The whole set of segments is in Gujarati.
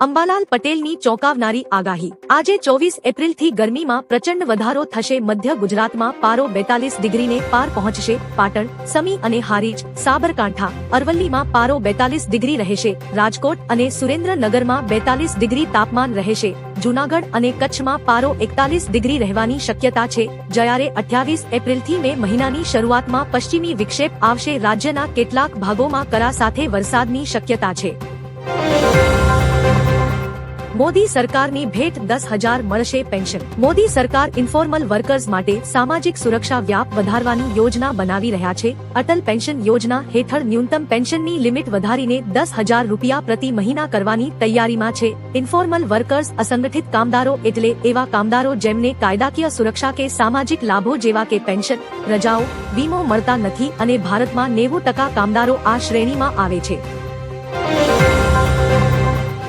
અંબાલાલ પટેલની ચોંકાવનારી આગાહી। આજે 24 એપ્રિલથી ગરમીમાં પ્રચંડ વધારો થશે। મધ્ય ગુજરાતમાં પારો 42 ડિગ્રીને પાર પહોંચશે। પાટણ, સમી અને હારીજ, સાબરકાંઠા, અરવલ્લીમાં પારો 42 ડિગ્રી રહેશે। રાજકોટ અને સુરેન્દ્રનગરમાં 42 ડિગ્રી તાપમાન રહેશે। જૂનાગઢ અને કચ્છમાં પારો 41 ડિગ્રી રહેવાની શક્યતા છે। જ્યારે 28 એપ્રિલથી મે મહિનાની શરૂઆતમાં પશ્ચિમી વિક્ષેપ આવશે। રાજ્યના કેટલાક ભાગોમાં કરા સાથે વરસાદની શક્યતા છે। મોદી સરકારની ભેટ 10,000 મળશે પેન્શન। મોદી સરકાર ઇન્ફોર્મલ વર્કર્સ માટે સામાજિક સુરક્ષા વ્યાપ વધારવાની યોજના બનાવી રહ્યા છે। અટલ પેન્શન યોજના હેઠળ ન્યૂનતમ પેન્શનની લિમિટ વધારીને 10,000 રૂપિયા પ્રતિ મહિના કરવાની તૈયારીમાં છે। ઇન્ફોર્મલ વર્કર્સ અસંગઠિત કામદારો એટલે એવા કામદારો જેમને કાયદાકીય સુરક્ષા કે સામાજિક લાભો જેવા કે પેન્શન, રજાઓ, વીમો મળતા નથી અને ભારતમાં 90% કામદારો આ શ્રેણીમાં આવે છે।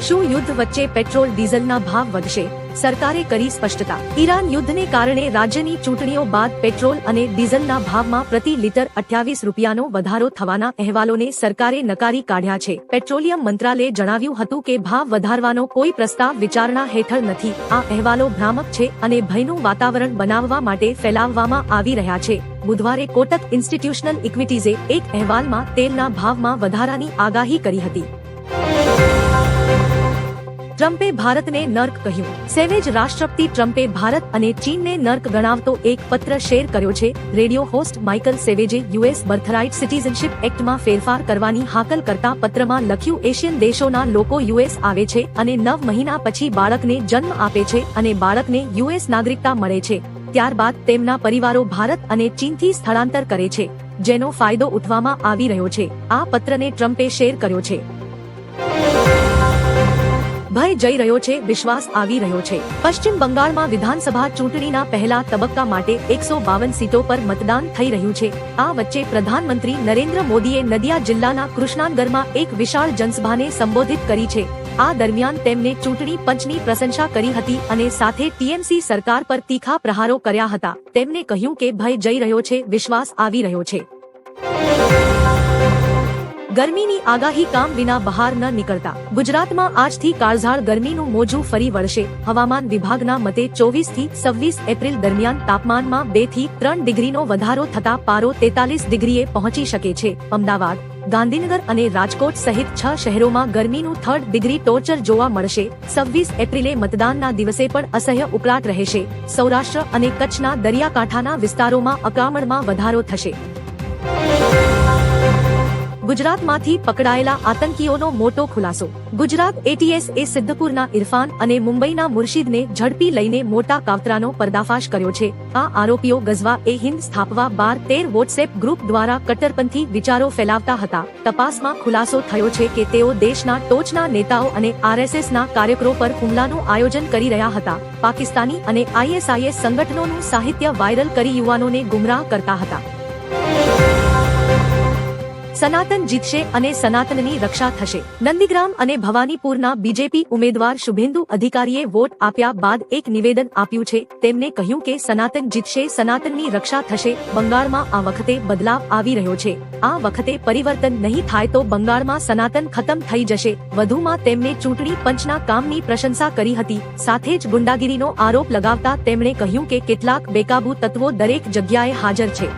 શું યુદ્ધ વચ્ચે પેટ્રોલ ડીઝલના ભાવ વધશે? સરકારે કરી સ્પષ્ટતા। ઈરાન યુદ્ધને કારણે રાજ્યની ચૂંટણીઓ બાદ પેટ્રોલ અને ડીઝલના ભાવમાં પ્રતિ લિટર 28 રૂપિયાનો વધારો થવાના અહેવાલોને સરકારે નકારી કાઢ્યા છે। પેટ્રોલિયમ મંત્રાલયે જણાવ્યું હતું કે ભાવ વધારવાનો કોઈ પ્રસ્તાવ વિચારણા હેઠળ નથી। આ અહેવાલો ભ્રામક છે અને ભયનું વાતાવરણ બનાવવા માટે ફેલાવવામાં આવી રહ્યા છે। બુધવારે કોટક ઇન્સ્ટિટ્યુશનલ ઇક્વિટીઝે એક અહેવાલમાં તેલના ભાવમાં વધારાની આગાહી કરી હતી। ટ્રમ્પે ભારતને નર્ક કહ્યું। સેવેજ રાષ્ટ્રપતિ ટ્રમ્પે ભારત અને ચીનને નર્ક ગણાવતો એક પત્ર શેર કર્યો છે। રેડિયો હોસ્ટ માઇકલ સેવેજે યુએસ બર્થરાઇટ સિટીઝનશીપ એક્ટમાં ફેરફાર કરવાની હાકલ કરતા પત્રમાં લખ્યું, એશિયન દેશોના લોકો યુએસ આવે છે અને 9 મહિના પછી બાળકને જન્મ આપે છે અને બાળકને યુએસ નાગરિકતા મળે છે। ત્યારબાદ તેમના પરિવારો ભારત અને ચીનથી સ્થળાંતર કરે છે, જેનો ફાયદો ઉઠવામાં આવી રહ્યો છે। આ પત્રને ટ્રમ્પે શેર કર્યો છે। ભય જઈ રહ્યો છે, વિશ્વાસ આવી રહ્યો છે। પશ્ચિમ બંગાળમાં વિધાનસભા ચૂંટણીના પહેલા તબક્કા માટે 152 સીટો પર મતદાન થઈ રહ્યું છે। આ વચ્ચે પ્રધાનમંત્રી નરેન્દ્ર મોદીએ નદિયા જિલ્લાના કૃષ્ણાનગરમાં એક વિશાળ જનસભાને સંબોધિત કરી છે। આ દરમિયાન તેમણે ચૂંટણી પંચની પ્રશંસા કરી હતી અને સાથે ટીએમસી સરકાર પર તીખા પ્રહારો કર્યા હતા। તેમણે કહ્યું કે ભય જઈ રહ્યો છે, વિશ્વાસ આવી રહ્યો છે। ગરમીની આગાહી કામ વિના બહાર ન નીકળતા। ગુજરાતમાં આજથી કાળઝાળ ગરમીનું મોજું ફરી વળશે। હવામાન વિભાગના મતે 24 થી 26 એપ્રિલ દરમિયાન તાપમાનમાં 2 થી 3 ડિગ્રીનો વધારો થતા પારો 43 ડિગ્રીએ પહોંચી શકે છે। અમદાવાદ, ગાંધીનગર અને રાજકોટ સહિત 6 શહેરોમાં ગરમીનું 3rd ડિગ્રી ટોર્ચર જોવા મળશે। 26 એપ્રિલે મતદાનના દિવસે પણ અસહ્ય ઉકળાટ રહેશે। સૌરાષ્ટ્ર અને કચ્છના દરિયાકાંઠાના વિસ્તારોમાં અકળામણમાં વધારો થશે। ગુજરાતમાંથી પકડાયેલા આતંકીઓનો મોટો ખુલાસો। ગુજરાત એટીએસ એ સિદ્ધપુરના ઇરફાન અને મુંબઈના મુર્શિદને ઝડપી લઈને મોટા કાવતરાનો પર્દાફાશ કર્યો છે। આ આરોપીઓ ગઝવા એ હિન્દ સ્થાપવા 12-13 વોટ્સએપ ગ્રુપ દ્વારા કટ્ટરપંથી વિચારો ફેલાવતા હતા। તપાસમાં ખુલાસો થયો છે કે તેઓ દેશના ટોચના નેતાઓ અને આરએસએસના કાર્યકરો પર હુમલાનું આયોજન કરી રહ્યા હતા। પાકિસ્તાની અને આઈએસઆઈએસ સંગઠનોનું સાહિત્ય વાયરલ કરી યુવાનોને ગુમરાહ કરતા હતા। સનાતન જીતશે અને સનાતનની રક્ષા થશે। નંદીગ્રામ અને ભવાનીપુરના બીજેપી ઉમેદવાર શુભેન્દુ અધિકારીએ વોટ આપ્યા બાદ એક નિવેદન આપ્યું છે। તેમણે કહ્યું કે સનાતન જીતશે, સનાતનની રક્ષા થશે। બંગાળમાં આ વખતે બદલાવ આવી રહ્યો છે। આ વખતે પરિવર્તન નહીં થાય તો બંગાળમાં સનાતન ખતમ થઈ જશે। વધુમાં તેમણે ચૂંટણી પંચના કામની પ્રશંસા કરી હતી। સાથે જ ગુંડાગીરીનો આરોપ લગાવતા તેમણે કહ્યું કે કેટલાક બેકાબૂ તત્વો દરેક જગ્યાએ હાજર છે।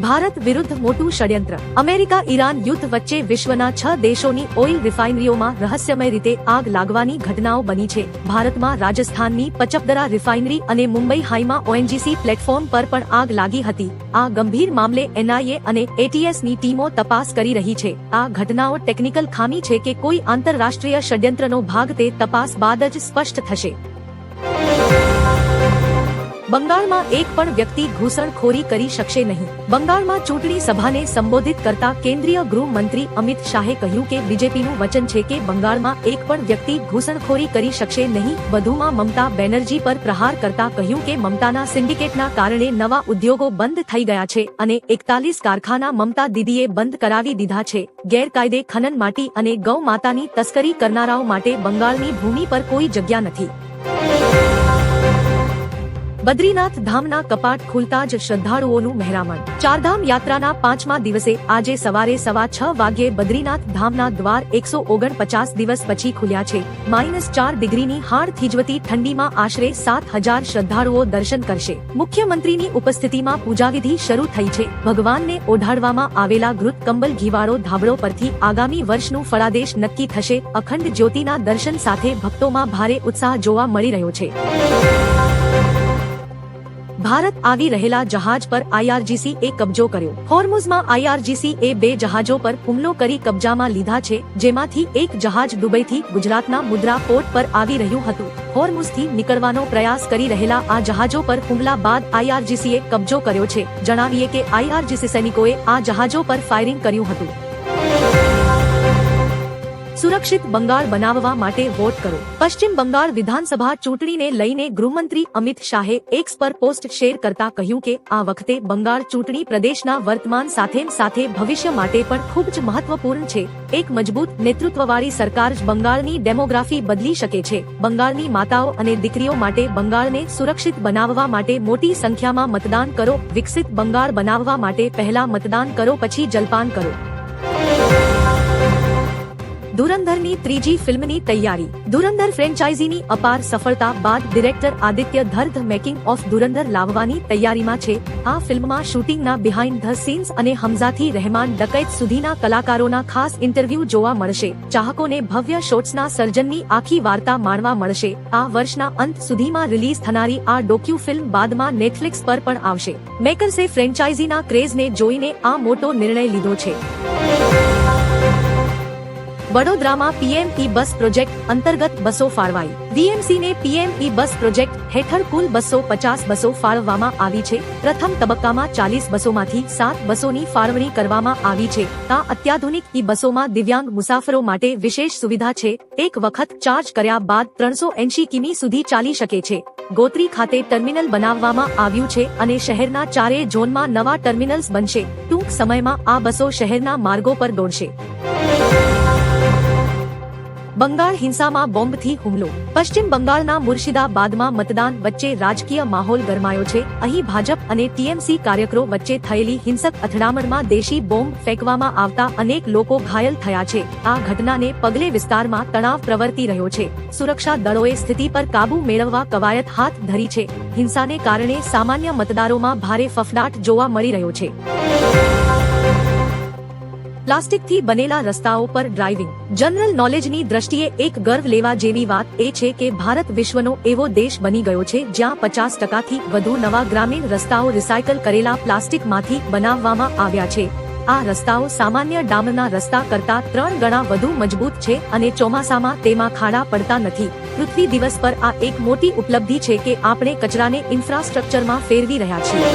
ભારત વિરુદ્ધ મોટું ષડયંત્ર। અમેરિકા ઈરાન યુદ્ધ વચ્ચે વિશ્વના 6 દેશોની ઓઇલ રિફાઇનરીઓમાં રહસ્યમય રીતે આગ લાગવાની ઘટનાઓ બની છે। ભારતમાં રાજસ્થાનની પચપદરા રિફાઇનરી અને મુંબઈ હાઈમાં ઓએનજીસી પ્લેટફોર્મ પર પણ આગ લાગી હતી। આ ગંભીર મામલે એનઆઈએ અને એટીએસની ટીમો તપાસ કરી રહી છે। આ ઘટનાઓ ટેકનિકલ ખામી છે કે કોઈ આંતરરાષ્ટ્રીય ષડયંત્રનો ભાગ તે તપાસ બાદ જ સ્પષ્ટ થશે। બંગાળમાં એક પણ વ્યક્તિ ઘૂસણખોરી કરી શકશે નહીં। બંગાળમાં ચૂંટણી સભાને સંબોધિત કરતા કેન્દ્રીય ગૃહમંત્રી અમિત શાહે કહ્યું કે બીજેપીનું વચન છે કે બંગાળમાં એક પણ વ્યક્તિ ઘૂસણખોરી કરી શકશે નહીં। વધુમાં મમતા બેનર્જી પર પ્રહાર કરતા કહ્યું કે મમતાના સિન્ડિકેટના કારણે નવા ઉદ્યોગો બંધ થઈ ગયા છે અને 41 કારખાના મમતા દીદીએ બંધ કરાવી દીધા છે। ગેરકાયદે ખનન, માટી અને ગૌ માતાની તસ્કરી કરનારાઓ માટે બંગાળની ભૂમિ પર કોઈ જગ્યા નથી। બદ્રીનાથ ધામના કપાટ ખુલતા જ શ્રદ્ધાળુઓનું મહેરામણ. ચારધામ યાત્રાના 5મા દિવસે આજે સવારે 6:15 વાગ્યે બદ્રીનાથ ધામના દ્વાર 149 દિવસ પછી ખુલ્યા છે. -4 ડિગ્રીની હાડ થીજવતી ઠંડીમાં આશરે 7,000 શ્રદ્ધાળુઓ દર્શન કરશે. મુખ્યમંત્રીની ઉપસ્થિતિમાં પૂજાવિધિ શરૂ થઈ છે. ભગવાનને ઓઢાડવામાં આવેલા ઘૃત કંબલ ઘીવાળો ધાબળો પરથી આગામી વર્ષનું ફળાદેશ નક્કી થશે. અખંડ જ્યોતિના દર્શન સાથે ભક્તોમાં ભારે ઉત્સાહ જોવા મળી રહ્યો છે. ભારત આવી રહેલા જહાજ પર IRGC એ કબજો કર્યો. હોર્મુઝમાં IRGC એ 2 જહાજો પર હુમલો કરી કબજામાં લીધા છે, જેમાંથી એક જહાજ દુબઈથી ગુજરાતના મુદ્રા પોર્ટ પર આવી રહ્યું હતું. હોર્મુઝથી નીકળવાનો પ્રયાસ કરી રહેલા આ જહાજો પર હુમલા બાદ IRGC એ કબજો કર્યો છે. જણાવીએ કે IRGC સૈનિકોએ આ જહાજો પર ફાયરિંગ કર્યું હતું. સુરક્ષિત બંગાળ બનાવવા માટે વોટ કરો. પશ્ચિમ બંગાળ વિધાનસભા ચૂંટણીને લઈને ગૃહમંત્રી અમિત શાહે એક્સ પર પોસ્ટ શેર કરતા કહ્યું કે આ વખતે બંગાળ ચૂંટણી પ્રદેશના વર્તમાન સાથે ભવિષ્ય માટે પણ ખૂબ જ મહત્વપૂર્ણ છે. એક મજબૂત નેતૃત્વવાળી સરકાર જ બંગાળની ડેમોગ્રાફી બદલી શકે છે. બંગાળની માતાઓ અને દીકરીઓ માટે બંગાળને સુરક્ષિત બનાવવા માટે મોટી સંખ્યામાં મતદાન કરો. વિકસિત બંગાળ બનાવવા માટે પહેલા મતદાન કરો, પછી જલપાન કરો. ધુરંધરની ત્રીજી ફિલ્મની તૈયારી. ધુરંધર ફ્રેન્ચાઇઝીની અપાર સફળતા બાદ ડિરેક્ટર આદિત્ય ધર ધ મેકિંગ ઓફ ધુરંધર લાવવાની તૈયારીમાં છે. આ ફિલ્મમાં શૂટિંગના બિહાઇન્ડ ધ સીન્સ અને હમઝાથી રહેમાન ડકૈત સુધીના કલાકારોના ખાસ ઇન્ટરવ્યૂ જોવા મળશે. ચાહકોને ભવ્ય શોટ્સના સર્જનની આખી વાર્તા માણવા મળશે. આ વર્ષના અંત સુધીમાં રિલીઝ થનારી આ ડોક્યુ ફિલ્મ બાદમાં નેટફ્લિક્સ પર પણ આવશે. મેકર્સે ફ્રેન્ચાઇઝીના ક્રેઝને જોઈને આ મોટો નિર્ણય લીધો છે. વડોદરામાં PME બસ પ્રોજેક્ટ અંતર્ગત બસો ફાળવાઈ. VMCને PME બસ પ્રોજેક્ટ હેઠળ કુલ 250 બસો ફાળવવામાં આવી છે. પ્રથમ તબક્કામાં 40 બસોમાંથી 7 બસોની ફાળવણી કરવામાં આવી છે. આ અત્યાધુનિક બસોમાં દિવ્યાંગ મુસાફરો માટે વિશેષ સુવિધા છે. એક વખત ચાર્જ કર્યા બાદ 380 કિમી સુધી ચાલી શકે છે. ગોત્રી ખાતે ટર્મિનલ બનાવવામાં આવ્યું છે અને શહેરના 4 ઝોનમાં નવા ટર્મિનલ્સ બનશે. ટૂંક સમયમાં આ બસો શહેરના માર્ગો પર દોડશે. બંગાળ હિંસામાં બોમ્બથી હુમલો. પશ્ચિમ બંગાળના મુર્શિદાબાદમાં મતદાન વચ્ચે રાજકીય માહોલ ગરમાયો છે. અહીં ભાજપ અને TMC કાર્યકરો વચ્ચે થયેલી હિંસક અથડામણમાં દેશી બોમ્બ ફેંકવામાં આવતા અનેક લોકો ઘાયલ થયા છે. આ ઘટનાને પગલે વિસ્તારમાં તણાવ પ્રવર્તી રહ્યો છે. સુરક્ષા દળોએ સ્થિતિ પર કાબૂ મેળવવા કવાયત હાથ ધરી છે. હિંસાને કારણે સામાન્ય મતદારોમાં ભારે ફફડાટ જોવા મળી રહ્યો છે. પ્લાસ્ટિકથી બનેલા રસ્તાઓ પર ડ્રાઇવિંગ. જનરલ નોલેજની દ્રષ્ટિએ એક ગર્વ લેવા જેવી વાત એ છે કે ભારત વિશ્વનો એવો દેશ બની ગયો છે જ્યાં 50%થી વધુ નવા ગ્રામીણ રસ્તાઓ રિસાયકલ કરેલા પ્લાસ્ટિકમાંથી બનાવવામાં આવ્યા છે. આ રસ્તાઓ સામાન્ય ડામરના રસ્તા કરતા 3 ગણા વધુ મજબૂત છે અને ચોમાસામાં તેમાં ખાડા પડતા નથી. પૃથ્વી દિવસ પર આ એક મોટી ઉપલબ્ધિ છે કે આપણે કચરાને ઇન્ફ્રાસ્ટ્રક્ચરમાં ફેરવી રહ્યા છીએ.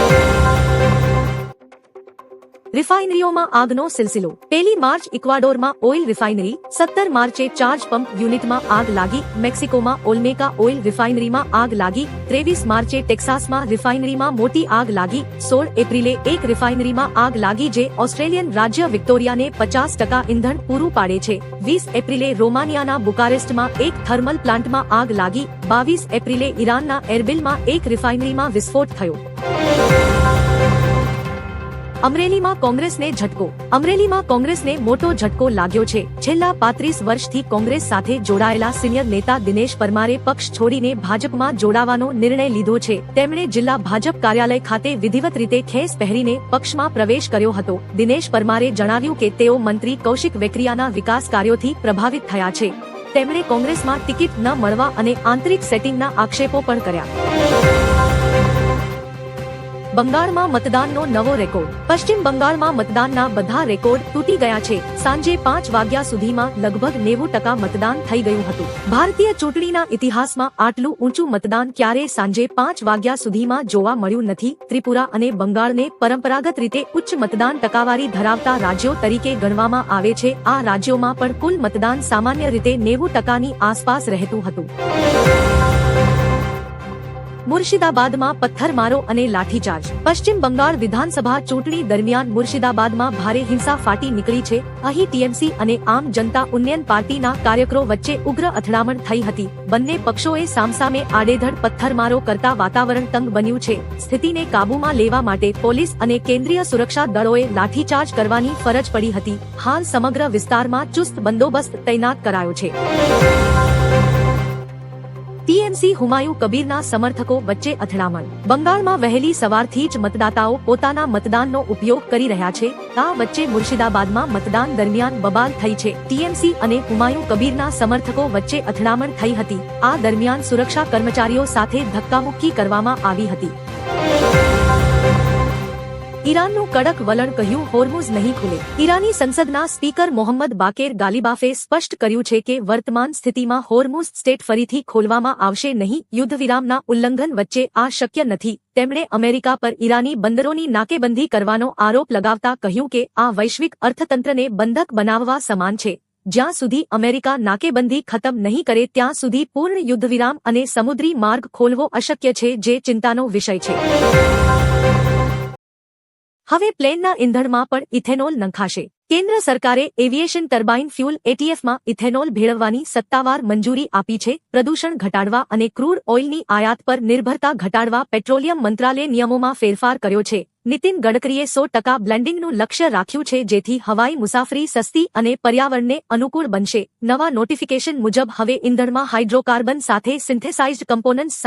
રિફાઇનરીઓમાં આગનો સિલસિલો. 1 માર્ચ ઇક્વાડોરમાં ઓઇલ રિફાઇનરી, 17 માર્ચે ચાર્જ પંપ યુનિટમાં આગ લાગી. મેક્સિકોમાં ઓલ્મેકા ઓઇલ રિફાઇનરીમાં આગ લાગી. 23 માર્ચે ટેક્સાસમાં રિફાઇનરીમાં મોટી આગ લાગી. 16 એપ્રિલે એક રિફાઇનરીમાં આગ લાગી જે ઓસ્ટ્રેલિયન રાજ્ય વિક્ટોરિયાને 50% ઇંધણ પૂરું પાડે છે. 20 એપ્રિલે રોમાનિયાના બુકારેસ્ટમાં એક થર્મલ પ્લાન્ટમાં આગ લાગી. 22 એપ્રિલે ઈરાનના એર્બિલમાં એક રિફાઇનરીમાં વિસ્ફોટ થયો. અમરેલીમાં કોંગ્રેસને ઝટકો. અમરેલીમાં કોંગ્રેસને મોટો ઝટકો લાગ્યો છે. છેલ્લા 35 વર્ષથી કોંગ્રેસ સાથે જોડાયેલા સિનિયર નેતા દિનેશ પરમારે પક્ષ છોડીને ભાજપમાં જોડાવાનો નિર્ણય લીધો છે. તેમણે જિલ્લા ભાજપ કાર્યાલય ખાતે વિધિવત રીતે ખેસ પહેરીને પક્ષમાં પ્રવેશ કર્યો હતો. દિનેશ પરમારે જણાવ્યું કે તેઓ મંત્રી કૌશિક વેકરિયાના વિકાસ કાર્યોથી પ્રભાવિત થયા છે. તેમણે કોંગ્રેસમાં ટિકિટ ન મળવા અને આંતરિક સેટિંગના આક્ષેપો પણ કર્યા. બંગાળમાં મતદાનનો નવો રેકોર્ડ. પશ્ચિમ બંગાળમાં મતદાનના બધા રેકોર્ડ તૂટી ગયા છે. સાંજે 5 વાગ્યા સુધીમાં લગભગ 90% મતદાન થઈ ગયું હતું. ભારતીય ચૂંટણીના ઇતિહાસમાં આટલું ઊંચું મતદાન ક્યારેય સાંજે 5 વાગ્યા સુધીમાં જોવા મળ્યું નથી. ત્રિપુરા અને બંગાળને પરંપરાગત રીતે ઉચ્ચ મતદાન ટકાવારી ધરાવતા રાજ્યો તરીકે ગણવામાં આવે છે. આ રાજ્યોમાં પણ કુલ મતદાન સામાન્ય રીતે 90%ની આસપાસ રહેતું હતું. મુર્શિદાબાદમાં પથ્થરમારો અને લાઠીચાર્જ. પશ્ચિમ બંગાળ વિધાનસભા ચૂંટણી દરમિયાન મુર્શિદાબાદમાં ભારે હિંસા ફાટી નીકળી છે. અહીં ટીએમસી અને આમ જનતા ઉન્નયન પાર્ટીના કાર્યકરો વચ્ચે ઉગ્ર અથડામણ થઈ હતી. બંને પક્ષોએ સામસામે આડેધડ પથ્થરમારો કરતા વાતાવરણ તંગ બન્યું છે. સ્થિતિને કાબૂમાં લેવા માટે પોલીસ અને કેન્દ્રીય સુરક્ષા દળોએ લાઠીચાર્જ કરવાની ફરજ પડી હતી. હાલ સમગ્ર વિસ્તારમાં ચુસ્ત બંદોબસ્ત તૈનાત કરાયો છે. ટીએમસી હુમાયુ કબીરના સમર્થકો વચ્ચે અથડામણ. બંગાળમાં વહેલી સવારથી જ મતદાતાઓ પોતાના મતદાનનો ઉપયોગ કરી રહ્યા છે. આ વચ્ચે મુર્શિદાબાદમાં મતદાન દરમિયાન બબાલ થઈ છે. ટીએમસી અને હુમાયુ કબીરના સમર્થકો વચ્ચે અથડામણ થઈ હતી. આ દરમિયાન સુરક્ષા કર્મચારીઓ સાથે ધક્કામુક્કી કરવામાં આવી હતી. ઈરાનનું કડક વલણ, કહ્યું હોર્મુઝ નહીં ખુલે. ઈરાની સંસદના સ્પીકર મોહમ્મદ બાકેર ગાલિબાફે સ્પષ્ટ કર્યું છે કે વર્તમાન સ્થિતિમાં હોર્મુઝ સ્ટ્રેટ ફરીથી ખોલવામાં આવશે નહીં. યુદ્ધવિરામના ઉલ્લંઘન વચ્ચે આ શક્ય નથી. તેમણે અમેરિકા પર ઈરાની બંદરોની નાકેબંધી કરવાનો આરોપ લગાવતા કહ્યું કે આ વૈશ્વિક અર્થતંત્રને બંધક બનાવવા સમાન છે. જ્યાં સુધી અમેરિકા નાકેબંધી ખતમ નહીં કરે ત્યાં સુધી પૂર્ણ યુદ્ધવિરામ અને સમુદ્રી માર્ગ ખોલવો અશક્ય છે, જે ચિંતાનો વિષય છે. હવે પ્લેનના ઇંધણમાં પણ ઇથેનોલ નંખાશે. કેન્દ્ર સરકારે એવિએશન ટર્બાઇન ફ્યુલ એટીએફમાં ઇથેનોલ ભેળવવાની સત્તાવાર મંજૂરી આપી છે. પ્રદૂષણ ઘટાડવા અને ક્રૂડ ઓઇલની આયાત પર નિર્ભરતા ઘટાડવા પેટ્રોલિયમ મંત્રાલયે નિયમોમાં ફેરફાર કર્યો છે. નીતિન ગડકરીએ 100% બ્લેન્ડિંગનું લક્ષ્ય રાખ્યું છે, જેથી હવાઈ મુસાફરી સસ્તી અને પર્યાવરણને અનુકૂળ બનશે. નવા નોટિફિકેશન મુજબ હવે ઇંધણમાં હાઇડ્રોકાર્બન સાથે સિન્થેસાઇઝ્ડ કમ્પોનન્ટ્સ